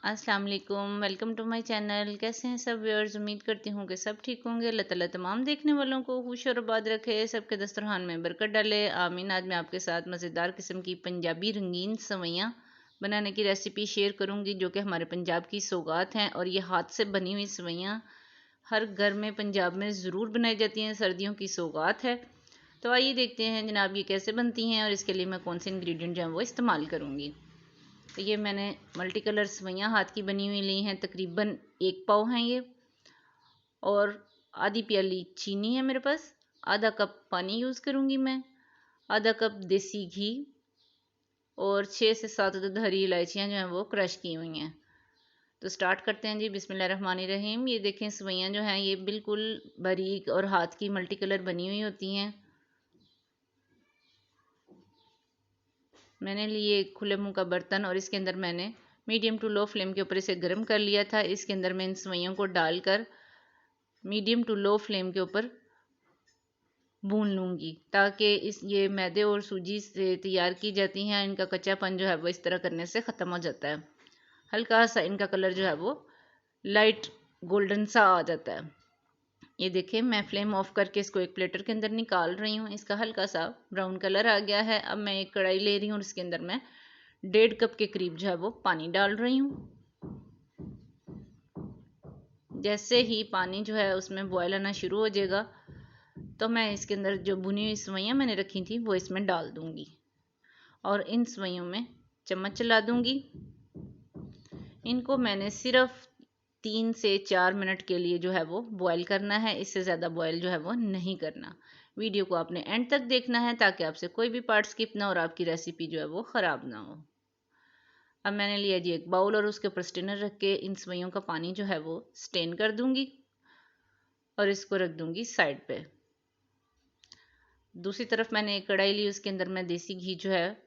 अस्सलाम वालेकुम, welcome to my channel. कैसे हैं सब व्यूअर्स? उम्मीद करती हूँ कि सब ठीक होंगे। अल्लाह ताला तमाम देखने वालों को खुश और आबाद रखे, सबके दस्तरखान में बरकत डाले, आमीन। आज मैं आपके साथ मज़ेदार किस्म की पंजाबी रंगीन सवैयाँ बनाने की रेसिपी शेयर करूँगी, जो कि हमारे पंजाब की सौगात हैं। और ये हाथ से बनी हुई सवैयाँ हर घर में पंजाब में ज़रूर बनाई जाती हैं, सर्दियों की सौगात है। तो आइए देखते हैं जनाब ये कैसे बनती हैं और इसके लिए मैं कौन से इंग्रेडिएंट जो हैं वो इस्तेमाल करूँगी। तो ये मैंने मल्टी कलर सवैयाँ हाथ की बनी हुई ली हैं, तकरीबन 1 पाव हैं ये। और आधी प्याली चीनी है मेरे पास, आधा कप पानी यूज़ करूँगी मैं, आधा कप देसी घी और 6 से 7 अदद हरी इलायचियाँ जो हैं वो क्रश की हुई हैं। तो स्टार्ट करते हैं जी, बिस्मिल्लाहिर्रहमानिर्रहीम। ये देखें सवैयाँ जो हैं ये बिल्कुल बारीक और हाथ की मल्टी कलर बनी हुई होती हैं। मैंने लिए एक खुले मुंह का बर्तन और इसके अंदर मैंने मीडियम टू लो फ्लेम के ऊपर इसे गर्म कर लिया था। इसके अंदर मैं इन सवैयों को डालकर मीडियम टू लो फ्लेम के ऊपर भून लूँगी, ताकि ये मैदे और सूजी से तैयार की जाती हैं। इनका कच्चापन जो है वो इस तरह करने से ख़त्म हो जाता है। हल्का सा इनका कलर जो है वो लाइट गोल्डन सा आ जाता है। ये देखिए, मैं फ्लेम ऑफ करके इसको एक प्लेटर के अंदर निकाल रही हूँ। इसका हल्का सा ब्राउन कलर आ गया है। अब मैं एक कढ़ाई ले रही हूँ और इसके अंदर मैं 1.5 कप के करीब जो है वो पानी डाल रही हूँ। जैसे ही पानी जो है उसमें बॉयल आना शुरू हो जाएगा, तो मैं इसके अंदर जो भुनी हुई सवैयाँ मैंने रखी थी वो इसमें डाल दूँगी और इन सवैयों में चम्मच चला दूँगी। इनको मैंने सिर्फ 3 से 4 मिनट के लिए जो है वो बॉयल करना है, इससे ज़्यादा बॉयल जो है वो नहीं करना। वीडियो को आपने एंड तक देखना है ताकि आपसे कोई भी पार्ट स्किप ना और आपकी रेसिपी जो है वो ख़राब ना हो। अब मैंने लिया जी एक बाउल और उसके ऊपर स्टेनर रख के इन सवैयों का पानी जो है वो स्टेन कर दूँगी और इसको रख दूँगी साइड पे। दूसरी तरफ मैंने एक कढ़ाई ली, उसके अंदर मैं देसी घी जो है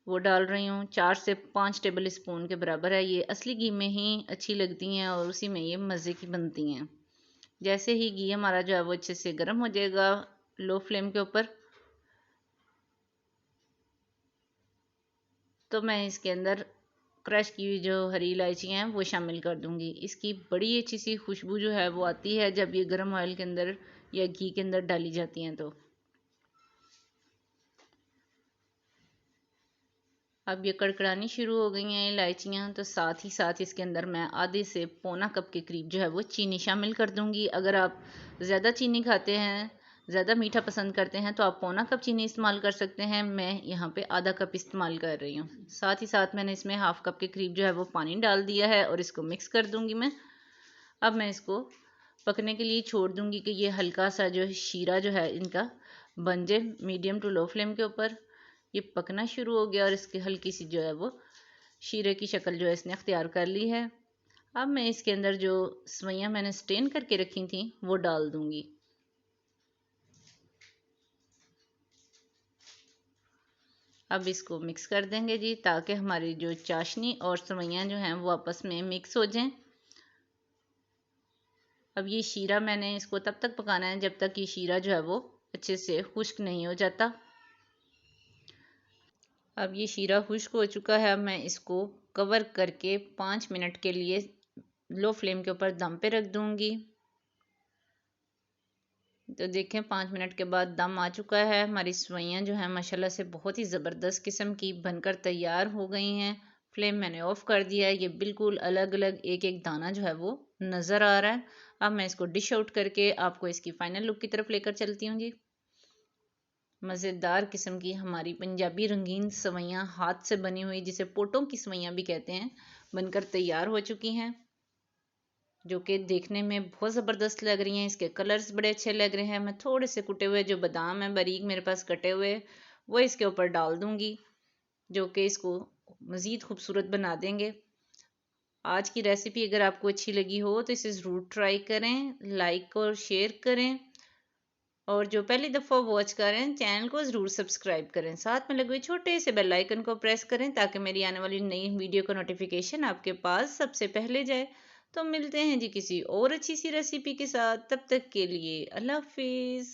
वो डाल रही हूँ। 4 से 5 टेबल स्पून के बराबर है। ये असली घी में ही अच्छी लगती हैं और उसी में ये मज़े की बनती हैं। जैसे ही घी हमारा जो है वो अच्छे से गर्म हो जाएगा लो फ्लेम के ऊपर, तो मैं इसके अंदर क्रश की हुई जो हरी इलायचियाँ हैं वो शामिल कर दूँगी। इसकी बड़ी अच्छी सी खुशबू जो है वो आती है जब ये गर्म ऑयल के अंदर या घी के अंदर डाली जाती हैं। तो अब ये कड़कड़ानी शुरू हो गई हैं इलायचियाँ, तो साथ ही साथ इसके अंदर मैं आधे से पौना कप के करीब जो है वो चीनी शामिल कर दूँगी। अगर आप ज़्यादा चीनी खाते हैं, ज़्यादा मीठा पसंद करते हैं, तो आप पौना कप चीनी इस्तेमाल कर सकते हैं। मैं यहाँ पे आधा कप इस्तेमाल कर रही हूँ। साथ ही साथ मैंने इसमें हाफ़ कप के करीब जो है वो पानी डाल दिया है और इसको मिक्स कर दूँगी मैं। अब मैं इसको पकने के लिए छोड़ दूँगी कि ये हल्का सा जो शीरा जो है इनका बन जाए। मीडियम टू लो फ्लेम के ऊपर ये पकना शुरू हो गया और इसकी हल्की सी जो है वो शीरे की शक्ल जो है इसने अख्तियार कर ली है। अब मैं इसके अंदर जो सवैयाँ मैंने स्टेन करके रखी थी वो डाल दूँगी। अब इसको मिक्स कर देंगे जी, ताकि हमारी जो चाशनी और सवैयाँ जो हैं वो आपस में मिक्स हो जाएं। अब ये शीरा मैंने इसको तब तक पकाना है जब तक ये शीरा जो है वो अच्छे से खुश्क नहीं हो जाता। अब ये शीरा खुश्क हो चुका है। अब मैं इसको कवर करके 5 मिनट के लिए लो फ्लेम के ऊपर दम पे रख दूँगी। तो देखें 5 मिनट के बाद दम आ चुका है। हमारी सवैयाँ जो हैं माशाल्लाह से बहुत ही ज़बरदस्त किस्म की बनकर तैयार हो गई हैं। फ्लेम मैंने ऑफ़ कर दिया है। ये बिल्कुल अलग अलग एक एक दाना जो है वो नज़र आ रहा है। अब मैं इसको डिश आउट करके आपको इसकी फ़ाइनल लुक की तरफ लेकर चलती हूँ जी। मज़ेदार किस्म की हमारी पंजाबी रंगीन सवैयाँ हाथ से बनी हुई, जिसे पोटों की सवैयाँ भी कहते हैं, बनकर तैयार हो चुकी हैं, जो कि देखने में बहुत ज़बरदस्त लग रही हैं। इसके कलर्स बड़े अच्छे लग रहे हैं। मैं थोड़े से कुटे हुए जो बादाम हैं बारीक मेरे पास कटे हुए, वो इसके ऊपर डाल दूँगी, जो कि इसको मज़ीद खूबसूरत बना देंगे। आज की रेसिपी अगर आपको अच्छी लगी हो तो इसे ज़रूर ट्राई करें, लाइक और शेयर करें, और जो पहली दफ़ा वॉच करें चैनल को ज़रूर सब्सक्राइब करें। साथ में लगे हुए छोटे से बेल आइकन को प्रेस करें ताकि मेरी आने वाली नई वीडियो का नोटिफिकेशन आपके पास सबसे पहले जाए। तो मिलते हैं जी किसी और अच्छी सी रेसिपी के साथ। तब तक के लिए अल्लाह हाफिज़।